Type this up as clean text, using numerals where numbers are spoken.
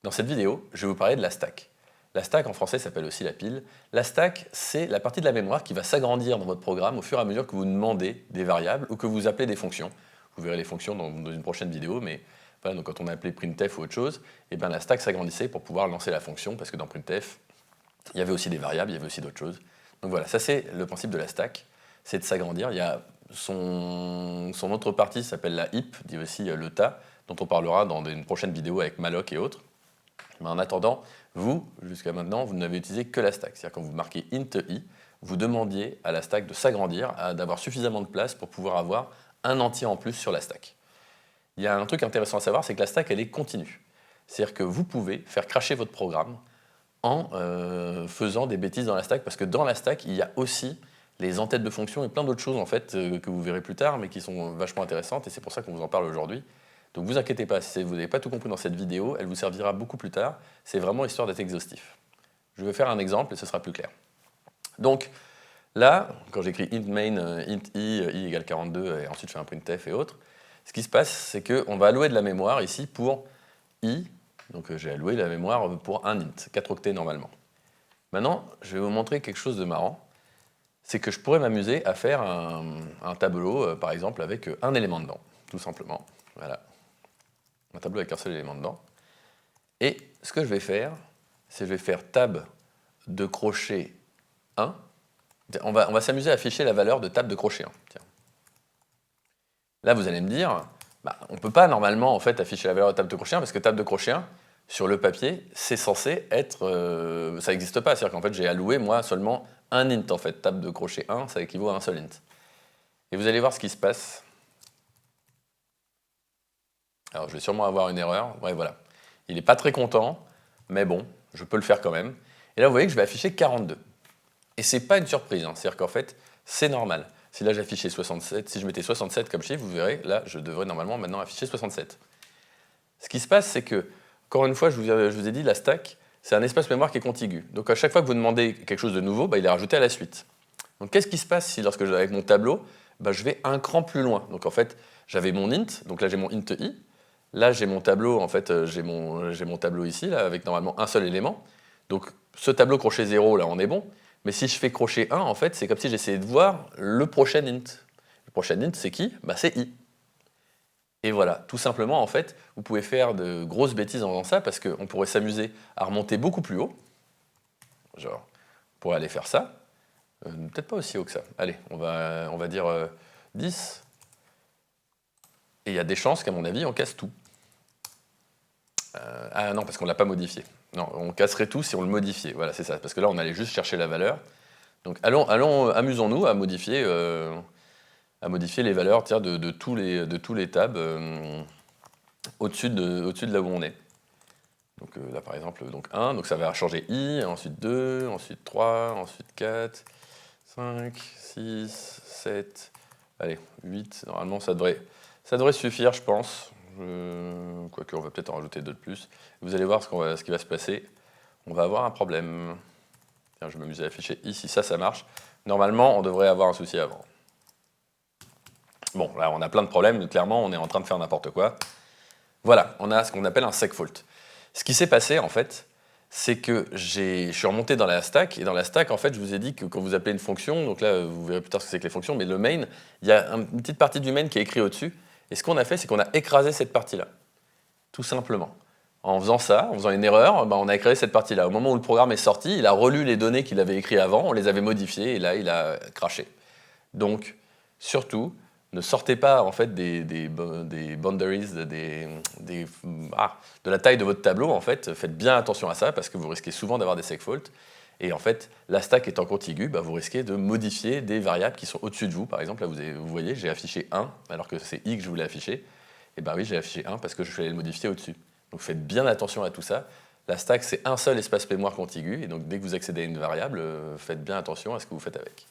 Dans cette vidéo, je vais vous parler de la stack. La stack en français s'appelle aussi la pile. La stack, c'est la partie de la mémoire qui va s'agrandir dans votre programme au fur et à mesure que vous demandez des variables ou que vous appelez des fonctions. Vous verrez les fonctions dans une prochaine vidéo, mais voilà, donc quand on a appelé printf ou autre chose, et bien la stack s'agrandissait pour pouvoir lancer la fonction, parce que dans printf, il y avait aussi des variables, il y avait aussi d'autres choses. Donc voilà, ça c'est le principe de la stack, c'est de s'agrandir. Il y a son autre partie s'appelle la heap, dit aussi le tas, dont on parlera dans une prochaine vidéo avec malloc et autres. Mais en attendant, vous, jusqu'à maintenant, vous n'avez utilisé que la stack. C'est-à-dire quand vous marquez int i, vous demandiez à la stack de s'agrandir, d'avoir suffisamment de place pour pouvoir avoir un entier en plus sur la stack. Il y a un truc intéressant à savoir, c'est que la stack, elle est continue. C'est-à-dire que vous pouvez faire crasher votre programme en faisant des bêtises dans la stack, parce que dans la stack, il y a aussi les entêtes de fonctions et plein d'autres choses en fait, que vous verrez plus tard, mais qui sont vachement intéressantes, et c'est pour ça qu'on vous en parle aujourd'hui. Donc vous inquiétez pas, si vous n'avez pas tout compris dans cette vidéo, elle vous servira beaucoup plus tard. C'est vraiment histoire d'être exhaustif. Je vais faire un exemple et ce sera plus clair. Donc là, quand j'écris int main, int i égale 42, et ensuite je fais un printf et autres, ce qui se passe, c'est qu'on va allouer de la mémoire ici pour i, donc j'ai alloué la mémoire pour un int, 4 octets normalement. Maintenant, je vais vous montrer quelque chose de marrant, c'est que je pourrais m'amuser à faire un tableau, par exemple, avec un élément dedans, tout simplement. Voilà. Un tableau avec un seul élément dedans. Et ce que je vais faire, c'est que je vais faire tab de crochet 1. On va s'amuser à afficher la valeur de tab de crochet 1. Tiens. Là, vous allez me dire, on ne peut pas normalement en fait, afficher la valeur de tab de crochet 1 parce que tab de crochet 1, sur le papier, c'est censé être... ça n'existe pas. C'est-à-dire qu'en fait, j'ai alloué, moi, seulement un int. En fait, tab de crochet 1, ça équivaut à un seul int. Et vous allez voir ce qui se passe. Alors, je vais sûrement avoir une erreur. Ouais, voilà. Il n'est pas très content, mais bon, je peux le faire quand même. Et là, vous voyez que je vais afficher 42. Et ce n'est pas une surprise, hein. C'est-à-dire qu'en fait, c'est normal. Si là, j'affichais 67, si je mettais 67 comme chiffre, vous verrez, là, je devrais normalement maintenant afficher 67. Ce qui se passe, c'est que, encore une fois, je vous ai dit, la stack, c'est un espace mémoire qui est contigu. Donc, à chaque fois que vous demandez quelque chose de nouveau, il est rajouté à la suite. Donc, qu'est-ce qui se passe si, lorsque avec mon tableau, je vais un cran plus loin? Donc, en fait, j'avais mon int, donc là, j'ai mon int i. Là, j'ai mon tableau, en fait, j'ai mon tableau ici, là, avec normalement un seul élément. Donc, ce tableau crochet 0, là, on est bon. Mais si je fais crochet 1, en fait, c'est comme si j'essayais de voir le prochain int. Le prochain int, c'est qui? C'est i. Et voilà, tout simplement, en fait, vous pouvez faire de grosses bêtises en faisant ça, parce qu'on pourrait s'amuser à remonter beaucoup plus haut. Genre, on pourrait aller faire ça. Peut-être pas aussi haut que ça. Allez, on va dire 10. Et il y a des chances qu'à mon avis, on casse tout. Ah non, parce qu'on ne l'a pas modifié. Non, on casserait tout si on le modifiait. Voilà, c'est ça. Parce que là, on allait juste chercher la valeur. Donc allons amusons-nous à modifier les valeurs de tous les tabs au-dessus de là où on est. Donc là, par exemple, 1, donc ça va changer i, ensuite 2, ensuite 3, ensuite 4, 5, 6, 7, allez, 8. Normalement, ça devrait suffire, je pense. Quoique, on va peut-être en rajouter 2 de plus. Vous allez voir ce qui va se passer. On va avoir un problème. Tiens, je vais m'amuser à afficher ici, ça marche. Normalement, on devrait avoir un souci avant. Bon, là, on a plein de problèmes. Clairement, on est en train de faire n'importe quoi. Voilà, on a ce qu'on appelle un segfault. Ce qui s'est passé, en fait, c'est que je suis remonté dans la stack, et dans la stack, en fait, je vous ai dit que quand vous appelez une fonction, donc là, vous verrez plus tard ce que c'est que les fonctions, mais le main, il y a une petite partie du main qui est écrite au-dessus, et ce qu'on a fait, c'est qu'on a écrasé cette partie-là, tout simplement. En faisant ça, en faisant une erreur, on a écrasé cette partie-là. Au moment où le programme est sorti, il a relu les données qu'il avait écrites avant, on les avait modifiées, et là, il a craché. Donc, surtout, ne sortez pas en fait des boundaries, de la taille de votre tableau. En fait, faites bien attention à ça parce que vous risquez souvent d'avoir des segfaults. Et en fait, la stack étant contiguë, vous risquez de modifier des variables qui sont au-dessus de vous. Par exemple, là, vous voyez, j'ai affiché 1 alors que c'est i que je voulais afficher. Et oui, j'ai affiché 1 parce que je voulais le modifier au-dessus. Donc faites bien attention à tout ça. La stack, c'est un seul espace mémoire contigu. Et donc dès que vous accédez à une variable, faites bien attention à ce que vous faites avec.